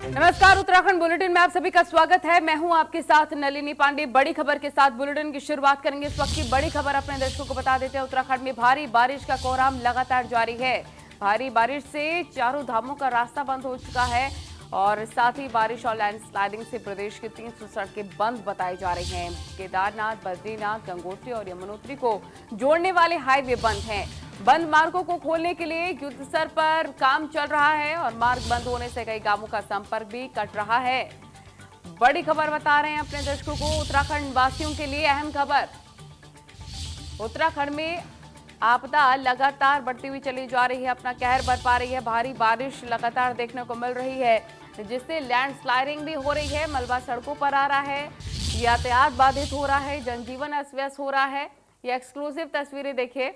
नमस्कार, उत्तराखंड बुलेटिन में आप सभी का स्वागत है। मैं हूं आपके साथ नलिनी पांडे। बड़ी खबर के साथ बुलेटिन की शुरुआत करेंगे। इस वक्त की बड़ी खबर अपने दर्शकों को बता देते हैं। उत्तराखंड में भारी बारिश का कोहराम लगातार जारी है। भारी बारिश से चारों धामों का रास्ता बंद हो चुका है और साथ ही बारिश और लैंडस्लाइडिंग से प्रदेश की 300 सड़कें बंद बताई जा रही हैं। केदारनाथ, बद्रीनाथ, गंगोत्री और यमुनोत्री को जोड़ने वाले हाईवे बंद हैं। बंद मार्गों को खोलने के लिए युद्ध स्तर पर काम चल रहा है और मार्ग बंद होने से कई गांवों का संपर्क भी कट रहा है। बड़ी खबर बता रहे हैं अपने दर्शकों को। उत्तराखंड वासियों के लिए अहम खबर। उत्तराखंड में आपदा लगातार बढ़ती हुई चली जा रही है, अपना कहर बरपा रही है। भारी बारिश लगातार देखने को मिल रही है, जिससे लैंडस्लाइडिंग भी हो रही है। मलबा सड़कों पर आ रहा है, यातायात बाधित हो रहा है, जनजीवन अस्त व्यस्त हो रहा है। ये एक्सक्लूसिव तस्वीरें देखिए।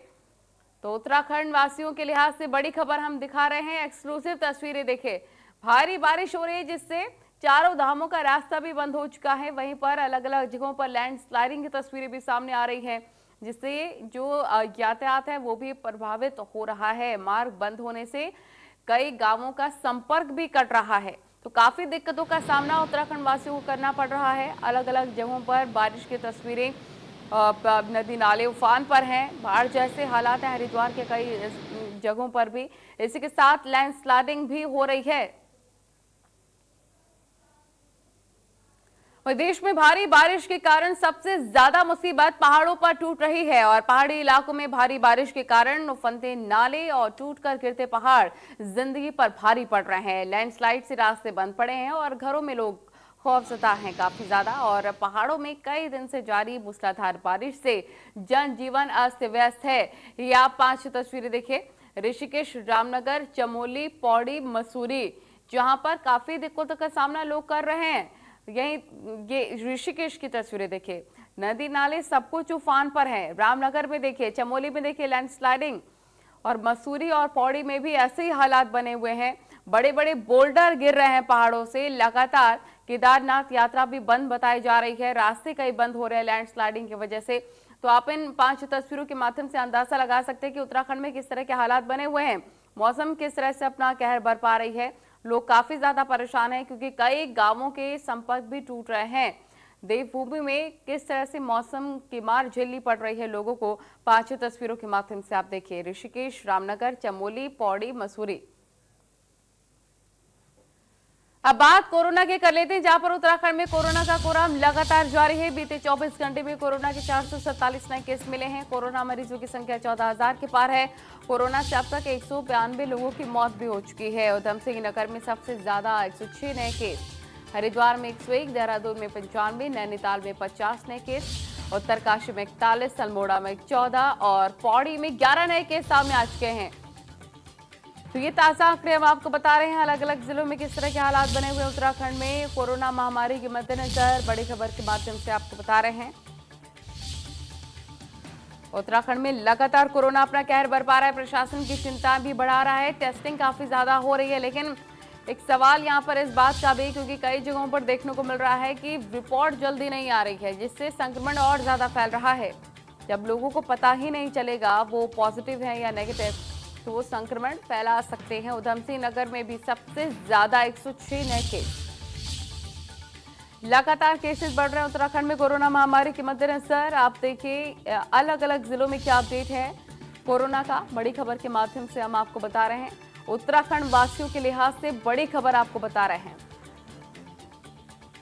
तो उत्तराखंड वासियों के लिहाज से बड़ी खबर हम दिखा रहे हैं। एक्सक्लूसिव तस्वीरें देखिए। भारी बारिश हो रही है, जिससे चारों धामों का रास्ता भी बंद हो चुका है। वहीं पर अलग अलग जगहों पर लैंडस्लाइडिंग की तस्वीरें भी सामने आ रही हैं, जिससे जो यातायात है वो भी प्रभावित हो रहा है। मार्ग बंद होने से कई गांवों का संपर्क भी कट रहा है। तो काफी दिक्कतों का सामना उत्तराखंड वासियों को करना पड़ रहा है। अलग अलग जगहों पर बारिश की तस्वीरें, नदी नाले उफान पर हैं। बाढ़ जैसे हालात हैं हरिद्वार के कई जगहों पर भी। इसी के साथ लैंडस्लाइडिंग भी हो रही है। देश में भारी बारिश के कारण सबसे ज्यादा मुसीबत पहाड़ों पर टूट रही है और पहाड़ी इलाकों में भारी बारिश के कारण उफनते नाले और टूटकर गिरते पहाड़ जिंदगी पर भारी पड़ रहे हैं। लैंडस्लाइड से रास्ते बंद पड़े हैं और घरों में लोग खौफजदा हैं काफी ज्यादा। और पहाड़ों में कई दिन से जारी मूसलाधार बारिश से जनजीवन अस्त व्यस्त है। ये आप 5 तस्वीरें देखिए। ऋषिकेश, रामनगर, चमोली, पौड़ी, मसूरी, जहां पर काफी दिक्कतों का सामना लोग कर रहे हैं। ये ऋषिकेश की तस्वीरें देखिए। नदी नाले सब कुछ उफान पर है। रामनगर में देखिए, चमोली में देखिए लैंडस्लाइडिंग, और मसूरी और पौड़ी में भी ऐसे ही हालात बने हुए हैं। बड़े बड़े बोल्डर गिर रहे हैं पहाड़ों से। लगातार केदारनाथ यात्रा भी बंद बताई जा रही है। रास्ते कई बंद हो रहे हैं लैंडस्लाइडिंग की वजह से। तो आप इन 5 तस्वीरों के माध्यम से अंदाजा लगा सकते हैं कि उत्तराखंड में किस तरह के हालात बने हुए हैं। मौसम किस तरह से अपना कहर बरपा रही है। लोग काफी ज्यादा परेशान हैं, क्योंकि कई गांवों के संपर्क भी टूट रहे हैं। देवभूमि में किस तरह से मौसम की मार झेलनी पड़ रही है लोगों को, 5 तस्वीरों के माध्यम से आप देखिए। ऋषिकेश, रामनगर, चमोली, पौड़ी, मसूरी। अब बात कोरोना की कर लेते हैं, जहां पर उत्तराखंड में कोरोना का कोहराम लगातार जारी है। बीते 24 घंटे में कोरोना के 447 नए केस मिले हैं। कोरोना मरीजों की संख्या 14,000 के पार है। कोरोना से अब तक 192 लोगों की मौत भी हो चुकी है। उधम सिंह नगर में सबसे ज्यादा 106 नए केस, हरिद्वार में 101, देहरादून में 95, नैनीताल में 50 नए केस, उत्तरकाशी में 41, अल्मोड़ा में 14 और पौड़ी में 11 नए केस सामने आ चुके हैं। तो ये ताजा आंकड़े हम आपको बता रहे हैं। अलग अलग जिलों में किस तरह के हालात बने हुए उत्तराखंड में कोरोना महामारी के मद्देनजर बड़ी खबर के माध्यम से आपको बता रहे हैं। उत्तराखंड में लगातार कोरोना अपना कहर बरपा रहा है। प्रशासन की चिंता भी बढ़ा रहा है। टेस्टिंग काफी ज्यादा हो रही है, लेकिन एक सवाल यहाँ पर इस बात का भी, क्योंकि कई जगहों पर देखने को मिल रहा है कि रिपोर्ट जल्दी नहीं आ रही है, जिससे संक्रमण और ज्यादा फैल रहा है। जब लोगों को पता ही नहीं चलेगा वो पॉजिटिव है या नेगेटिव, तो वो संक्रमण फैला सकते हैं। उधम सिंह नगर में भी सबसे ज्यादा 106 नए केस। लगातार केसेस बढ़ रहे हैं उत्तराखंड में कोरोना महामारी के मद्देनजर। आप देखिए अलग अलग जिलों में क्या अपडेट है कोरोना का। बड़ी खबर के माध्यम से हम आपको बता रहे हैं। उत्तराखंड वासियों के लिहाज से बड़ी खबर आपको बता रहे हैं।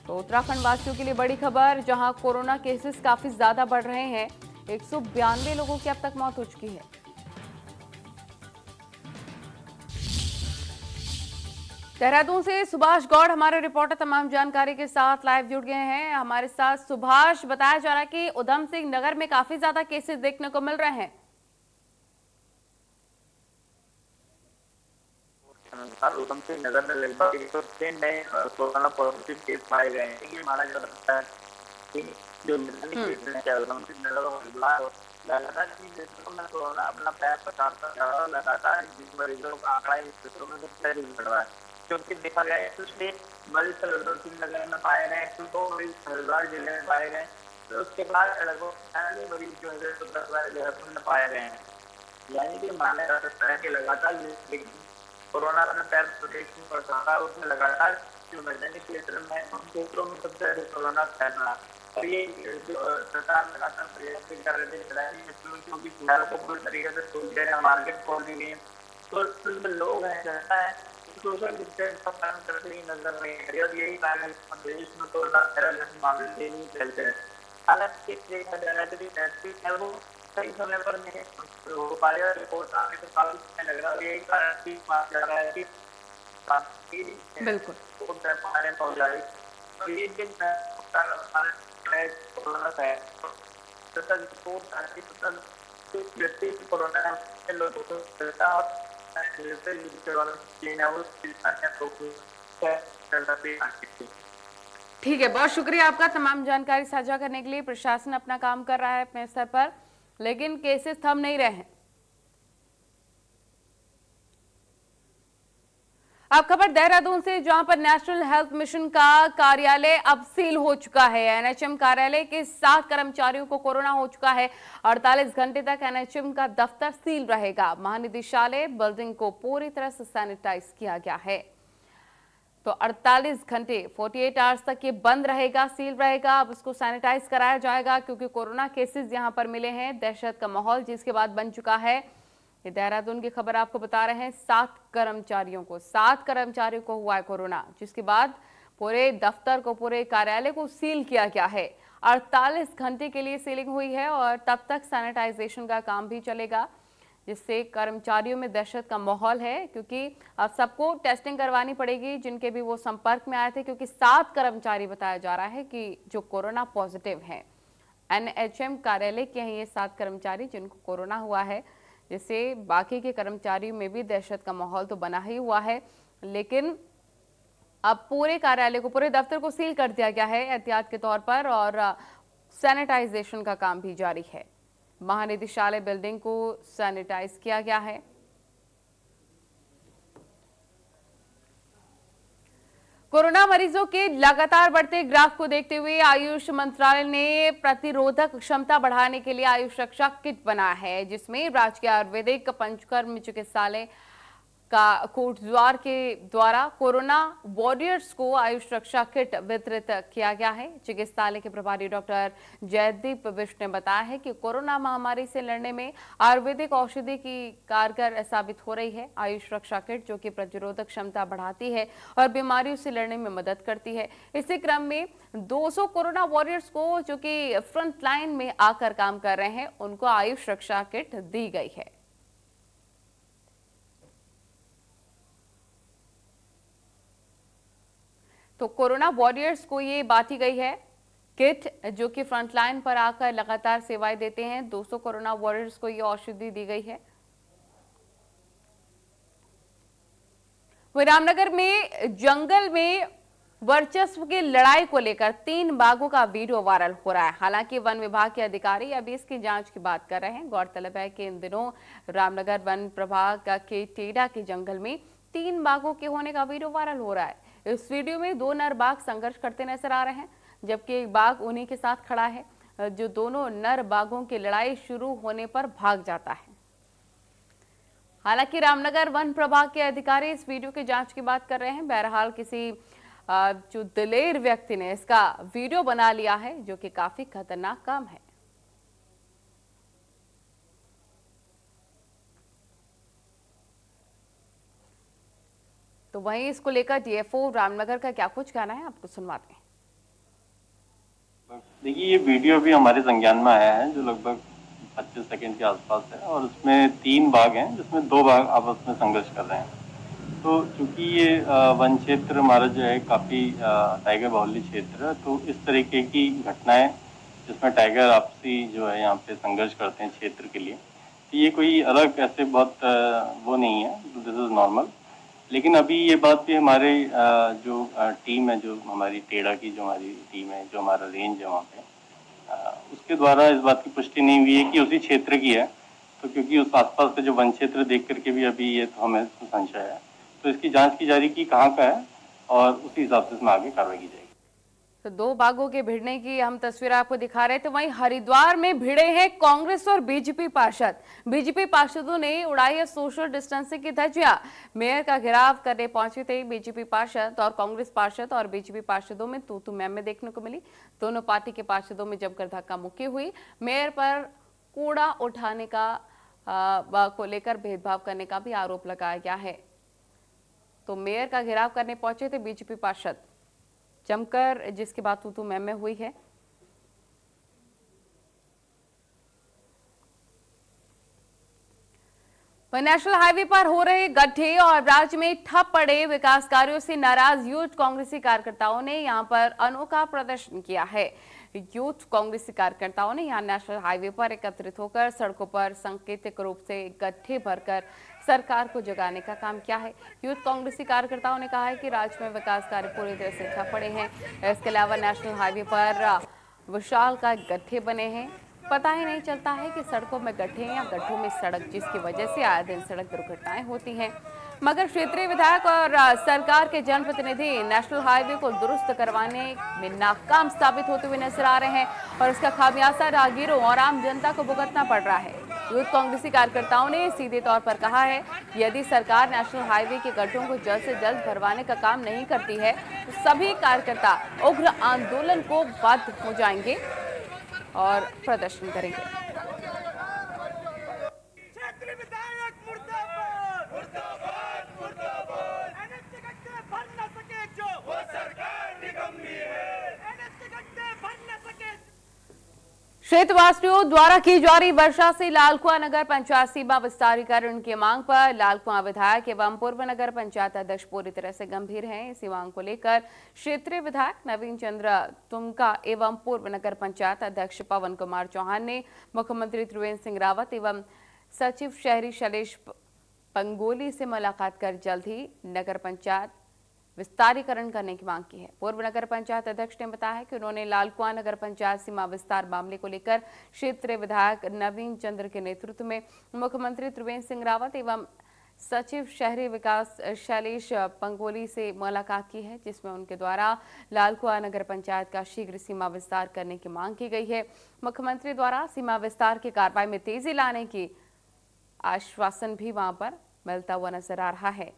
तो उत्तराखंड वासियों के लिए बड़ी खबर, जहां कोरोना केसेस काफी ज्यादा बढ़ रहे हैं। 192 लोगों की अब तक मौत हो चुकी है। देहरादून से सुभाष गौड़ हमारे रिपोर्टर तमाम जानकारी के साथ लाइव जुड़ गए हैं। हमारे साथ सुभाष, बताया जा रहा है कि उधम सिंह नगर में काफी ज्यादा केसेस देखने को मिल रहे हैं। उधम सिंह नगर में लगभग 106 नए कोरोना पॉजिटिव केस पाए गए हैं। ये माना जा सकता है कि जो उधम सिंह नगर लगातार कोरोना अपना पैर पसारता जा रहा है। लगातार जिन मरीजों का आंकड़ा इस क्षेत्रों में बढ़ रहा है, क्योंकि देखा गया है पिछले मरीज उधम सिंह नगर में पाए गए, 102 मरीज हरिद्वार जिले में पाए गए, तो उसके बाद लगभग 96 मरीज जो है देहरादून में पाए गए हैं। यानी कि माना जा सकता है कि लगातार कोरोना अपना पैर प्रदेश में पसारा, उसमें लगातार जो मैदानी क्षेत्र में उन क्षेत्रों में सबसे अधिक कोरोना फैल रहा है। और ये जो सरकार लगातार प्रयास कर रही है क्योंकि शहरों को पूरी तरीके से खोल दिया है, मार्केट खोल दी गई है, तो जो लोग हैं जनता है सोशल डिस्टेंस का पालन करते ही नजर नहीं आ रही और यही कारण है देश में कोरोना वायरल जैसे मामले तेजी से फैलते हैं। हालांकि देखा जाए तो टेस्टिंग है वो सही समय पर नहीं हो पा रही है, रिपोर्ट आने को काफी समय लग रहा है। यही कारण माना जा रहा है कि बिल्कुल पानी पहुंच जाए और ये दिन कोरोना है व्यक्ति कोरोना लोगों को ठीक है, बहुत शुक्रिया आपका तमाम जानकारी साझा करने के लिए। प्रशासन अपना काम कर रहा है अपने स्तर पर, लेकिन केसेस थम नहीं रहे हैं। अब खबर देहरादून से, जहां पर नेशनल हेल्थ मिशन का कार्यालय अब सील हो चुका है। एनएचएम कार्यालय के 7 कर्मचारियों को कोरोना हो चुका है। 48 घंटे तक एनएचएम का दफ्तर सील रहेगा। महानिदेशालय बिल्डिंग को पूरी तरह से सैनिटाइज किया गया है। तो 48 घंटे 48 आवर्स तक ये बंद रहेगा, सील रहेगा। अब उसको सैनिटाइज कराया जाएगा क्योंकि कोरोना केसेस यहां पर मिले हैं। दहशत का माहौल जिसके बाद बन चुका है। ये देहरादून की खबर आपको बता रहे हैं। 7 कर्मचारियों को हुआ है कोरोना, जिसके बाद पूरे दफ्तर को, पूरे कार्यालय को सील किया गया है। 48 घंटे के लिए सीलिंग हुई है और तब तक सैनिटाइजेशन का काम भी चलेगा, जिससे कर्मचारियों में दहशत का माहौल है क्योंकि अब सबको टेस्टिंग करवानी पड़ेगी जिनके भी वो संपर्क में आए थे, क्योंकि 7 कर्मचारी बताया जा रहा है कि जो कोरोना पॉजिटिव हैं। एनएचएम कार्यालय के हैं ये 7 कर्मचारी जिनको कोरोना हुआ है, जिससे बाकी के कर्मचारियों में भी दहशत का माहौल तो बना ही हुआ है। लेकिन अब पूरे कार्यालय को, पूरे दफ्तर को सील कर दिया गया है एहतियात के तौर पर और सैनिटाइजेशन का काम भी जारी है। महानिदेशालय बिल्डिंग को सैनिटाइज किया गया है। कोरोना मरीजों के लगातार बढ़ते ग्राफ को देखते हुए आयुष मंत्रालय ने प्रतिरोधक क्षमता बढ़ाने के लिए आयुष रक्षा किट बनाया है, जिसमें राजकीय आयुर्वेदिक पंचकर्म चिकित्सालय का कोटद्वार के द्वारा कोरोना वॉरियर्स को आयुष रक्षा किट वितरित किया गया है। चिकित्सालय के प्रभारी डॉक्टर जयदीप बिष्ट ने बताया है कि कोरोना महामारी से लड़ने में आयुर्वेदिक औषधि की कारगर साबित हो रही है। आयुष रक्षा किट जो कि प्रतिरोधक क्षमता बढ़ाती है और बीमारियों से लड़ने में मदद करती है। इसी क्रम में 200 कोरोना वॉरियर्स को जो कि फ्रंट लाइन में आकर काम कर रहे हैं, उनको आयुष रक्षा किट दी गई है। तो कोरोना वॉरियर्स को ये बांटी गई है किट, जो कि फ्रंटलाइन पर आकर लगातार सेवाएं देते हैं। 200 कोरोना वॉरियर्स को ये औषधि दी गई है। रामनगर में जंगल में वर्चस्व की लड़ाई को लेकर 3 बाघों का वीडियो वायरल हो रहा है। हालांकि वन विभाग के अधिकारी अभी इसकी जांच की बात कर रहे हैं। गौरतलब है कि इन दिनों रामनगर वन प्रभाग के टेढ़ा के जंगल में 3 बाघों के होने का वीडियो वायरल हो रहा है। इस वीडियो में 2 नर बाघ संघर्ष करते नजर आ रहे हैं, जबकि एक बाघ उन्हीं के साथ खड़ा है, जो दोनों नर बाघों की लड़ाई शुरू होने पर भाग जाता है। हालांकि रामनगर वन प्रभाग के अधिकारी इस वीडियो की जांच की बात कर रहे हैं। बहरहाल किसी जो दिलेर व्यक्ति ने इसका वीडियो बना लिया है, जो कि काफी खतरनाक काम है। तो वहीं इसको लेकर डीएफओ रामनगर का क्या कुछ कहना है, आपको सुनवाते हैं। देखिए, ये वीडियो भी हमारे संज्ञान में आया है, जो लगभग 25 सेकंड के आसपास है और उसमें 3 बाघ हैं, जिसमें 2 बाघ आपस में संघर्ष कर रहे हैं। तो चूंकि ये वन क्षेत्र हमारा जो है काफ़ी टाइगर बाहुल्य क्षेत्र है, तो इस तरीके की घटनाएं जिसमें टाइगर आपसी जो है यहाँ पे संघर्ष करते हैं क्षेत्र के लिए, तो ये कोई अलग ऐसे बहुत वो नहीं है, दिस इज नॉर्मल। लेकिन अभी ये बात भी हमारे जो टीम है, जो हमारी टेढ़ा की जो हमारी टीम है, जो हमारा रेंज है वहाँ पे, उसके द्वारा इस बात की पुष्टि नहीं हुई है कि उसी क्षेत्र की है। तो क्योंकि उस आसपास का जो वन क्षेत्र देख करके भी अभी ये तो हमें संशय है, तो इसकी जांच की जा रही कि कहाँ का है और उसी हिसाब से इसमें आगे कार्रवाई की जाएगी। तो दो बागों के भिड़ने की हम तस्वीर आपको दिखा रहे थे। वहीं हरिद्वार में भिड़े हैं कांग्रेस और बीजेपी पार्षद। बीजेपी पार्षदों ने उड़ाई है सोशल डिस्टेंसिंग की धज्जियां। मेयर का घेराव करने पहुंचे थे बीजेपी पार्षद और कांग्रेस पार्षद और बीजेपी पार्षदों में तू मैम देखने को मिली। दोनों पार्टी के पार्षदों में जमकर धक्का मुक्की हुई। मेयर पर कूड़ा उठाने को लेकर भेदभाव करने का भी आरोप लगाया गया है। तो मेयर का घेराव करने पहुंचे थे बीजेपी पार्षद, जमकर जिसके बाद तू मैम हुई है। नेशनल हाईवे पर हो रहे गड्ढे और राज्य में ठप पड़े विकास कार्यों से नाराज यूथ कांग्रेसी कार्यकर्ताओं ने यहां पर अनोखा प्रदर्शन किया है। यूथ कांग्रेसी कार्यकर्ताओं ने यहां नेशनल हाईवे पर एकत्रित होकर सड़कों पर सांकेतिक रूप से गड्ढे भरकर सरकार को जगाने का काम किया है। यूथ कांग्रेसी कार्यकर्ताओं ने कहा है कि राज्य में विकास कार्य पूरी तरह से ठप पड़े हैं। इसके अलावा नेशनल हाईवे पर विशाल का गड्ढे बने हैं। पता ही नहीं चलता है कि सड़कों में गड्ढे या गड्ढों में सड़क, जिसकी वजह से आए दिन सड़क दुर्घटनाएं होती हैं। मगर क्षेत्रीय विधायक और सरकार के जनप्रतिनिधि नेशनल हाईवे को दुरुस्त करवाने में नाकाम साबित होते हुए नजर आ रहे हैं और इसका खामियाजा राहगीरों और आम जनता को भुगतना पड़ रहा है। यूथ कांग्रेसी कार्यकर्ताओं ने सीधे तौर पर कहा है, यदि सरकार नेशनल हाईवे के गड्ढों को जल्द से जल्द भरवाने का काम नहीं करती है तो सभी कार्यकर्ता उग्र आंदोलन को बाध्य हो जाएंगे और प्रदर्शन करेंगे। क्षेत्रवासियों द्वारा की जा रही वर्षा से लालकुआं नगर पंचायत सीमा विस्तारीकरण की मांग पर लालकुआं विधायक एवं पूर्व नगर पंचायत अध्यक्ष पूरी तरह से गंभीर हैं। इसी मांग को लेकर क्षेत्रीय विधायक नवीन चंद्र तुमका एवं पूर्व नगर पंचायत अध्यक्ष पवन कुमार चौहान ने मुख्यमंत्री त्रिवेंद्र सिंह रावत एवं सचिव शहरी शैलेश पंगोली से मुलाकात कर जल्द ही नगर पंचायत विस्तारीकरण करने की मांग की है। पूर्व नगर पंचायत अध्यक्ष ने बताया कि उन्होंने लालकुआं नगर पंचायत सीमा विस्तार मामले को लेकर क्षेत्रीय विधायक नवीन चंद्र के नेतृत्व में मुख्यमंत्री त्रिवेंद्र सिंह रावत एवं सचिव शहरी विकास शैलेश पंगोली से मुलाकात की है, जिसमें उनके द्वारा लालकुआं नगर पंचायत का शीघ्र सीमा विस्तार करने की मांग की गई है। मुख्यमंत्री द्वारा सीमा विस्तार की कार्रवाई में तेजी लाने की आश्वासन भी वहां पर मिलता हुआ नजर आ रहा है।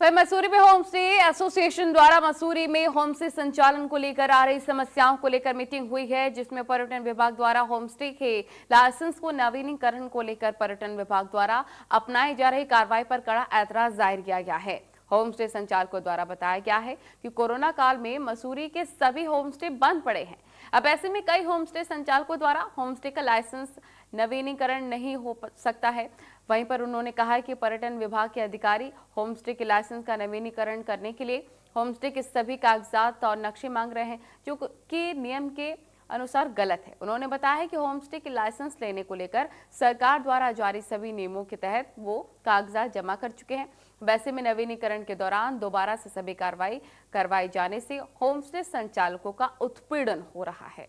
वह मसूरी में होम स्टे एसोसिएशन द्वारा मसूरी में होम स्टे संचालन को लेकर आ रही समस्याओं को लेकर मीटिंग हुई है, जिसमें पर्यटन विभाग द्वारा होम स्टे के लाइसेंस को नवीनीकरण को लेकर पर्यटन विभाग द्वारा अपनाई जा रही कार्रवाई पर कड़ा ऐतराज जाहिर किया गया है। होम स्टे संचालकों द्वारा बताया गया है कि कोरोना काल में मसूरी के सभी होम स्टे बंद पड़े हैं। अब ऐसे में कई होम स्टे संचालकों द्वारा होम स्टे का लाइसेंस नवीनीकरण नहीं हो सकता है। वहीं पर उन्होंने कहा है कि पर्यटन विभाग के अधिकारी होम स्टे के लाइसेंस का नवीनीकरण करने के लिए होम स्टे के सभी कागजात और नक्शे मांग रहे हैं, जो कि नियम के अनुसार गलत है। उन्होंने बताया है कि होम स्टे के लाइसेंस लेने को लेकर सरकार द्वारा जारी सभी नियमों के तहत वो कागजात जमा कर चुके हैं। वैसे में नवीनीकरण के दौरान दोबारा से सभी कार्रवाई करवाई जाने से होम स्टे संचालकों का उत्पीड़न हो रहा है।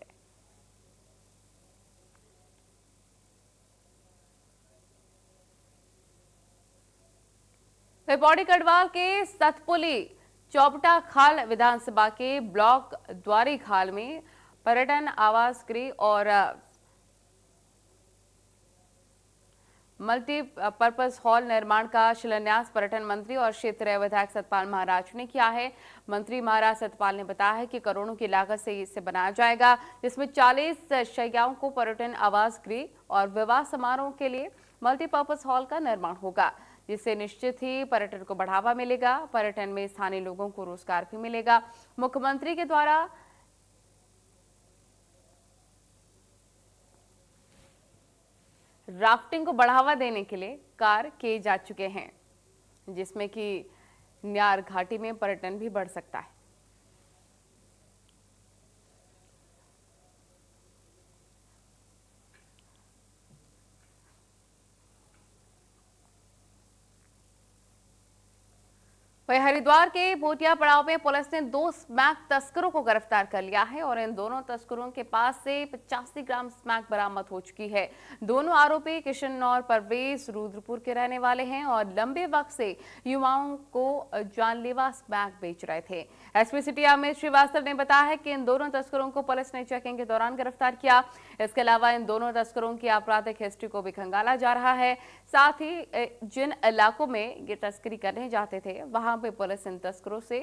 पौड़ी गढ़वाल के सतपुली चौपटा खाल विधानसभा के ब्लॉक द्वारी खाल में पर्यटन आवास गृह और मल्टीपर्पज हॉल निर्माण का शिलान्यास पर्यटन मंत्री और क्षेत्रीय विधायक सतपाल महाराज ने किया है। मंत्री महाराज सतपाल ने बताया है कि करोड़ों की लागत से इसे बनाया जाएगा, जिसमें 40 शैयाओं को पर्यटन आवास गृह और विवाह समारोह के लिए मल्टीपर्पज हॉल का निर्माण होगा, जिससे निश्चित ही पर्यटन को बढ़ावा मिलेगा। पर्यटन में स्थानीय लोगों को रोजगार भी मिलेगा। मुख्यमंत्री के द्वारा राफ्टिंग को बढ़ावा देने के लिए कार्य किए जा चुके हैं, जिसमें कि न्यार घाटी में पर्यटन भी बढ़ सकता है। वहीं हरिद्वार के भोटिया पड़ाव में पुलिस ने 2 स्मैक तस्करों को गिरफ्तार कर लिया है और इन दोनों तस्करों के पास से 85 ग्राम स्मैक बरामद हो चुकी है। दोनों आरोपी किशन और परवेज रुद्रपुर के रहने वाले हैं और लंबे वक्त से युवाओं को जानलेवा स्मैक बेच रहे थे। एसपी सिटी अमित श्रीवास्तव ने बताया है कि इन दोनों तस्करों को पुलिस ने चेकिंग के दौरान गिरफ्तार किया। इसके अलावा इन दोनों तस्करों की आपराधिक हिस्ट्री को भी खंगाला जा रहा है। साथ ही जिन इलाकों में ये तस्करी करने जाते थे वहां पे पुलिस इन तस्करों से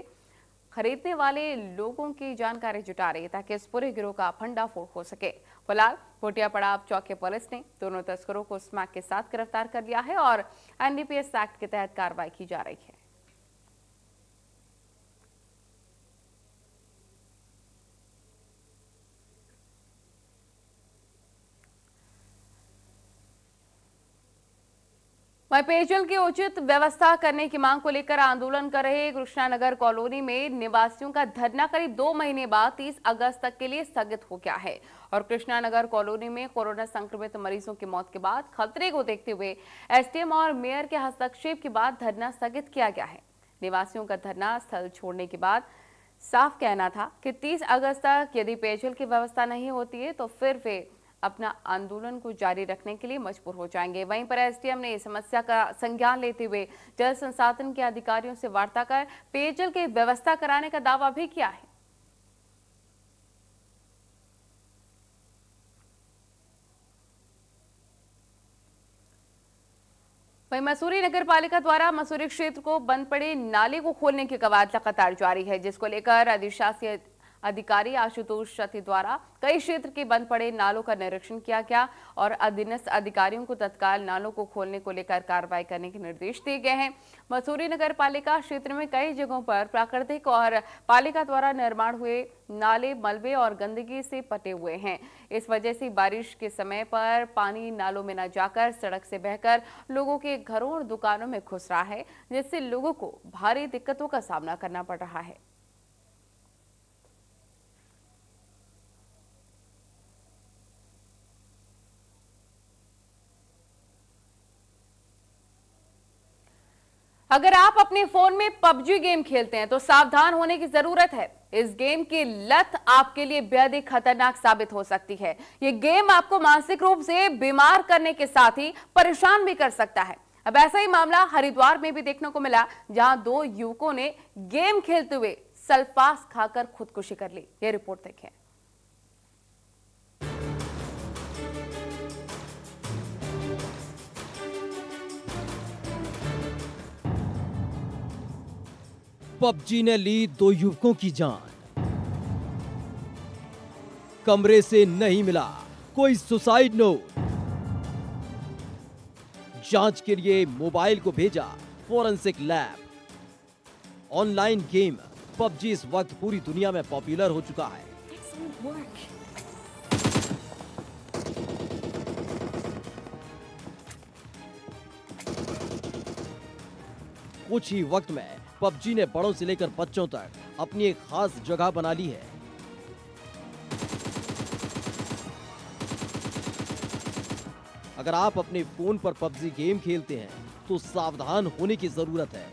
खरीदने वाले लोगों की जानकारी जुटा रही है ताकि इस पूरे गिरोह का भंडाफोड़ हो सके। फिलहाल भोटिया पड़ाव चौकी पुलिस ने दोनों तस्करों को स्मैक के साथ गिरफ्तार कर लिया है और एनडीपीएस एक्ट के तहत कार्रवाई की जा रही है। वहीं पेयजल की उचित व्यवस्था करने की मांग को लेकर आंदोलन कर रहे कृष्णानगर कॉलोनी में निवासियों का धरना करीब 2 महीने बाद 30 अगस्त तक के लिए स्थगित हो गया है और कृष्णानगर कॉलोनी में कोरोना संक्रमित मरीजों की मौत के बाद खतरे को देखते हुए एसडीएम और मेयर के हस्तक्षेप के बाद धरना स्थगित किया गया है। निवासियों का धरना स्थल छोड़ने के बाद साफ कहना था कि 30 अगस्त तक यदि पेयजल की व्यवस्था नहीं होती है तो फिर वे अपना आंदोलन को जारी रखने के लिए मजबूर हो जाएंगे। वहीं पर एसडीएम ने इस समस्या का संज्ञान लेते हुए जल संसाधन के अधिकारियों से वार्ता कर पेयजल की व्यवस्था कराने का दावा भी किया है। वहीं मसूरी नगर पालिका द्वारा मसूरी क्षेत्र को बंद पड़े नाले को खोलने की कवायद लगातार जारी है, जिसको लेकर अधिशासी अधिकारी आशुतोष शती द्वारा कई क्षेत्र के बंद पड़े नालों का निरीक्षण किया गया और अधीनस्थ अधिकारियों को तत्काल नालों को खोलने को लेकर कार्रवाई करने के निर्देश दिए गए हैं। मसूरी नगर पालिका क्षेत्र में कई जगहों पर प्राकृतिक और पालिका द्वारा निर्माण हुए नाले मलबे और गंदगी से पटे हुए हैं। इस वजह से बारिश के समय पर पानी नालों में न जाकर सड़क से बहकर लोगों के घरों और दुकानों में घुस रहा है, जिससे लोगों को भारी दिक्कतों का सामना करना पड़ रहा है। अगर आप अपने फोन में पबजी गेम खेलते हैं तो सावधान होने की जरूरत है। इस गेम की लत आपके लिए बेहद ही खतरनाक साबित हो सकती है। ये गेम आपको मानसिक रूप से बीमार करने के साथ ही परेशान भी कर सकता है। अब ऐसा ही मामला हरिद्वार में भी देखने को मिला, जहां 2 युवकों ने गेम खेलते हुए सल्फास खाकर खुदकुशी कर ली। ये रिपोर्ट देखें। पबजी ने ली 2 युवकों की जान। कमरे से नहीं मिला कोई सुसाइड नोट। जांच के लिए मोबाइल को भेजा forensic lab. Online game PUBG इस वक्त पूरी दुनिया में पॉपुलर हो चुका है। कुछ ही वक्त में पबजी ने बड़ों से लेकर बच्चों तक अपनी एक खास जगह बना ली है। अगर आप अपने फोन पर पबजी गेम खेलते हैं तो सावधान होने की जरूरत है।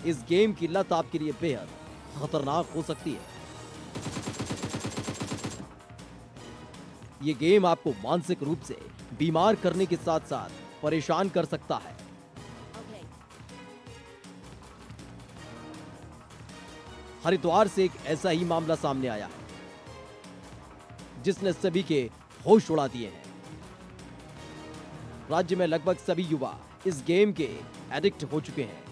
इस गेम की लत आपके लिए बेहद खतरनाक हो सकती है। ये गेम आपको मानसिक रूप से बीमार करने के साथ साथ परेशान कर सकता है। हरिद्वार से एक ऐसा ही मामला सामने आया है जिसने सभी के होश उड़ा दिए हैं। राज्य में लगभग सभी युवा इस गेम के एडिक्ट हो चुके हैं।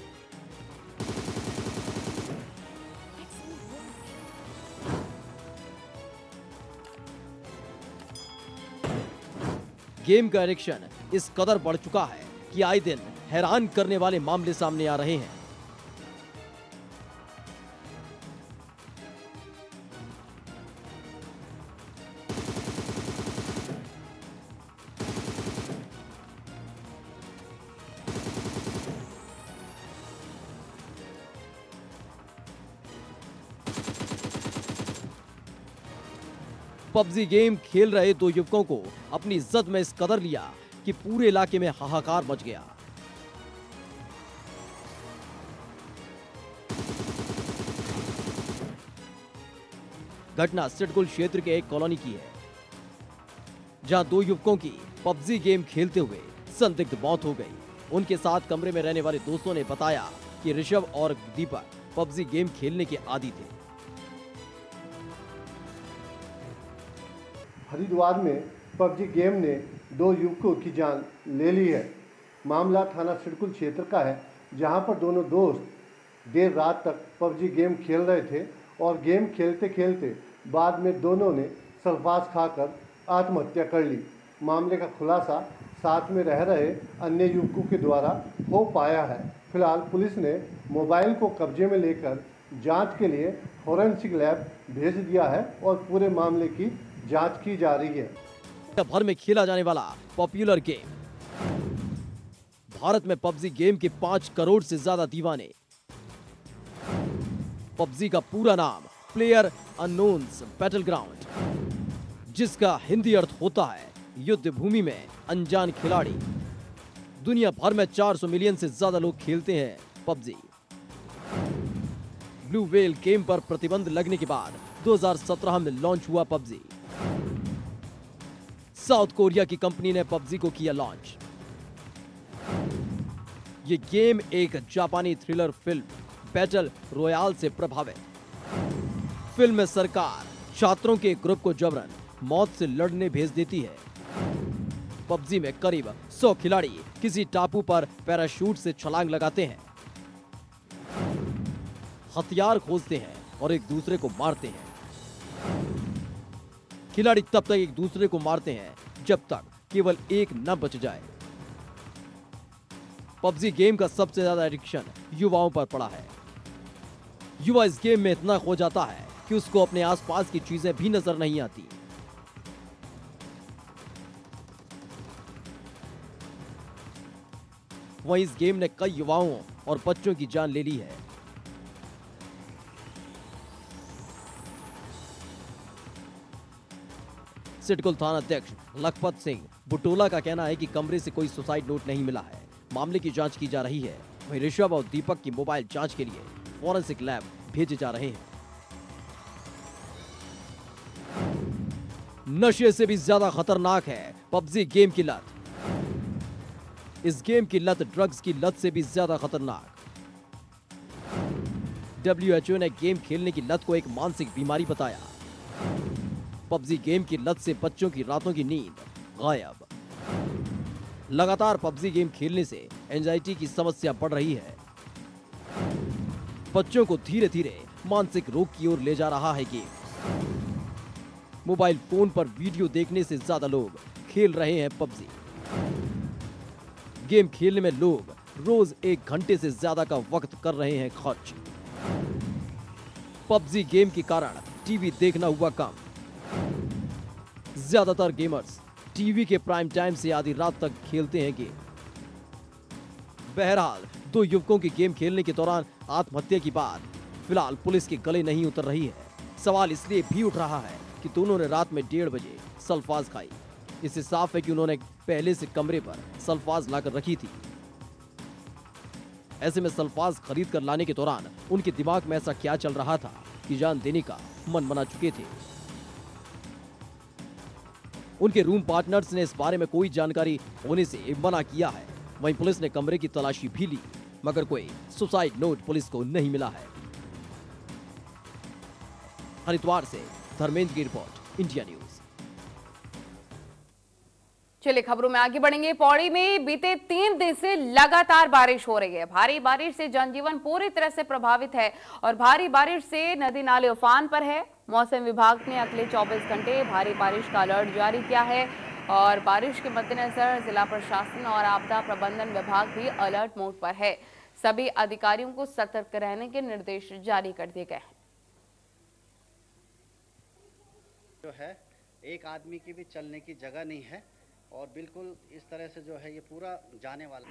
गेम का एडिक्शन इस कदर बढ़ चुका है कि आए दिन हैरान करने वाले मामले सामने आ रहे हैं। पबजी गेम खेल रहे 2 युवकों को अपनी इज्जत में इस कदर लिया कि पूरे इलाके में हाहाकार मच गया। घटना सिडकुल क्षेत्र के एक कॉलोनी की है, जहां 2 युवकों की पबजी गेम खेलते हुए संदिग्ध मौत हो गई। उनके साथ कमरे में रहने वाले दोस्तों ने बताया कि ऋषभ और दीपक पबजी गेम खेलने के आदी थे। हरिद्वार में पबजी गेम ने 2 युवकों की जान ले ली है। मामला थाना सिडकुल क्षेत्र का है, जहां पर दोनों दोस्त देर रात तक पबजी गेम खेल रहे थे और गेम खेलते खेलते बाद में दोनों ने सल्फास खाकर आत्महत्या कर ली। मामले का खुलासा साथ में रह रहे अन्य युवकों के द्वारा हो पाया है। फिलहाल पुलिस ने मोबाइल को कब्जे में लेकर जांच के लिए फोरेंसिक लैब भेज दिया है और पूरे मामले की जांच की जा रही है। भर में खेला जाने वाला पॉपुलर गेम। भारत में पबजी गेम के 5 करोड़ से ज्यादा दीवाने। पबजी का पूरा नाम प्लेयर अननोन्स बैटलग्राउंड, जिसका हिंदी अर्थ होता है युद्ध भूमि में अनजान खिलाड़ी। दुनिया भर में 400 मिलियन से ज्यादा लोग खेलते हैं पबजी। ब्लू व्हेल गेम पर प्रतिबंध लगने के बाद 2017 में लॉन्च हुआ पबजी। साउथ कोरिया की कंपनी ने पबजी को किया लॉन्च। ये गेम एक जापानी थ्रिलर फिल्म बैटल रॉयल से प्रभावित। फिल्म में सरकार छात्रों के एक ग्रुप को जबरन मौत से लड़ने भेज देती है। पबजी में करीब 100 खिलाड़ी किसी टापू पर पैराशूट से छलांग लगाते हैं, हथियार खोजते हैं और एक दूसरे को मारते हैं। खिलाड़ी तब तक एक दूसरे को मारते हैं जब तक केवल एक न बच जाए। पबजी गेम का सबसे ज्यादा एडिक्शन युवाओं पर पड़ा है। युवा इस गेम में इतना खो जाता है कि उसको अपने आसपास की चीजें भी नजर नहीं आती। वहीं इस गेम ने कई युवाओं और बच्चों की जान ले ली है। सिडकुल थाना अध्यक्ष लखपत सिंह बुटोला का कहना है कि कमरे से कोई सुसाइड नोट नहीं मिला है। मामले की जांच की जा रही है। वहीं ऋषभ और दीपक की मोबाइल जांच के लिए फोरेंसिक लैब भेजे जा रहे हैं। नशे से भी ज्यादा खतरनाक है पबजी गेम की लत। इस गेम की लत ड्रग्स की लत से भी ज्यादा खतरनाक। WHO ने गेम खेलने की लत को एक मानसिक बीमारी बताया। पबजी गेम की लत से बच्चों की रातों की नींद गायब। लगातार पबजी गेम खेलने से एंजाइटी की समस्या बढ़ रही है। बच्चों को धीरे धीरे मानसिक रोग की ओर ले जा रहा है गेम। मोबाइल फोन पर वीडियो देखने से ज्यादा लोग खेल रहे हैं पबजी। गेम खेलने में लोग रोज 1 घंटे से ज्यादा का वक्त कर रहे हैं खर्च। पबजी गेम के कारण टीवी देखना हुआ कम। ज्यादातर गेमर्स टीवी के प्राइम टाइम से आधी रात तक खेलते हैं गेम। बहरहाल 2 युवकों की गेम खेलने के दौरान आत्महत्या की बात फिलहाल पुलिस के गले नहीं उतर रही है। सवाल इसलिए भी उठ रहा है कि दोनों ने रात में 1:30 बजे सल्फाज खाई। इससे साफ है कि उन्होंने पहले से कमरे पर सल्फाज लाकर रखी थी। ऐसे में सल्फाज खरीद कर लाने के दौरान उनके दिमाग में ऐसा क्या चल रहा था कि जान देने का मन बना चुके थे। उनके रूम पार्टनर्स ने इस बारे में कोई जानकारी होने से मना किया है। वहीं पुलिस ने कमरे की तलाशी भी ली, मगर कोई सुसाइड नोट पुलिस को नहीं मिला है। हरिद्वार से धर्मेंद्र की रिपोर्ट, इंडिया न्यूज। चलिए खबरों में आगे बढ़ेंगे। पौड़ी में बीते 3 दिन से लगातार बारिश हो रही है। भारी बारिश से जनजीवन पूरी तरह से प्रभावित है और भारी बारिश से नदी नाले उफान पर है। मौसम विभाग ने अगले 24 घंटे भारी बारिश का अलर्ट जारी किया है और बारिश के मद्देनजर जिला प्रशासन और आपदा प्रबंधन विभाग भी अलर्ट मोड पर है। सभी अधिकारियों को सतर्क रहने के निर्देश जारी कर दिए गए हैं। जो है एक आदमी की भी चलने की जगह नहीं है और बिल्कुल इस तरह से जो है ये पूरा जाने वाला।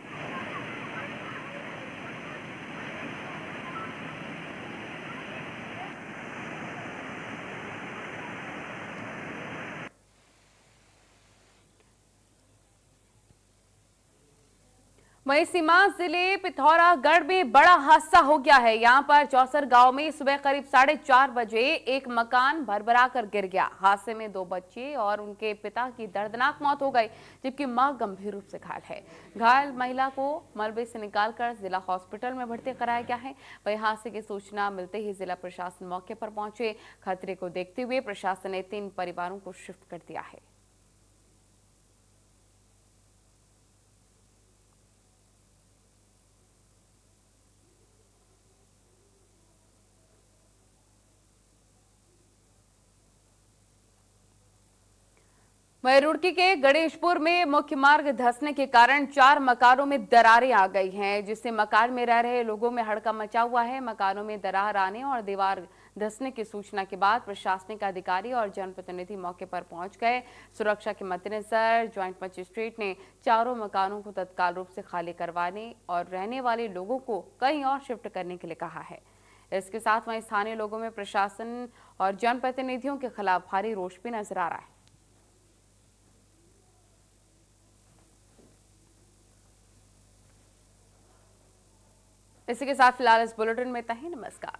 वहीं सीमांत जिले पिथौरागढ़ में बड़ा हादसा हो गया है। यहां पर चौसर गांव में सुबह करीब 4:30 बजे एक मकान भरभरा कर गिर गया। हादसे में 2 बच्चे और उनके पिता की दर्दनाक मौत हो गई, जबकि मां गंभीर रूप से घायल है। घायल महिला को मलबे से निकालकर जिला हॉस्पिटल में भर्ती कराया गया है। वहीं हादसे की सूचना मिलते ही जिला प्रशासन मौके पर पहुंचे। खतरे को देखते हुए प्रशासन ने 3 परिवारों को शिफ्ट कर दिया है। वहीं रुड़की के गणेशपुर में मुख्य मार्ग धंसने के कारण 4 मकानों में दरारें आ गई हैं, जिससे मकान में रह रहे लोगों में हड़कंप मचा हुआ है। मकानों में दरार आने और दीवार धंसने की सूचना के बाद प्रशासनिक अधिकारी और जनप्रतिनिधि मौके पर पहुंच गए। सुरक्षा के मद्देनजर ज्वाइंट मजिस्ट्रेट ने चारों मकानों को तत्काल रूप से खाली करवाने और रहने वाले लोगों को कहीं और शिफ्ट करने के लिए कहा है। इसके साथ वहीं स्थानीय लोगों में प्रशासन और जनप्रतिनिधियों के खिलाफ भारी रोष भी नजर आ रहा है। इसी के साथ फिलहाल इस बुलेटिन में इतना ही। नमस्कार।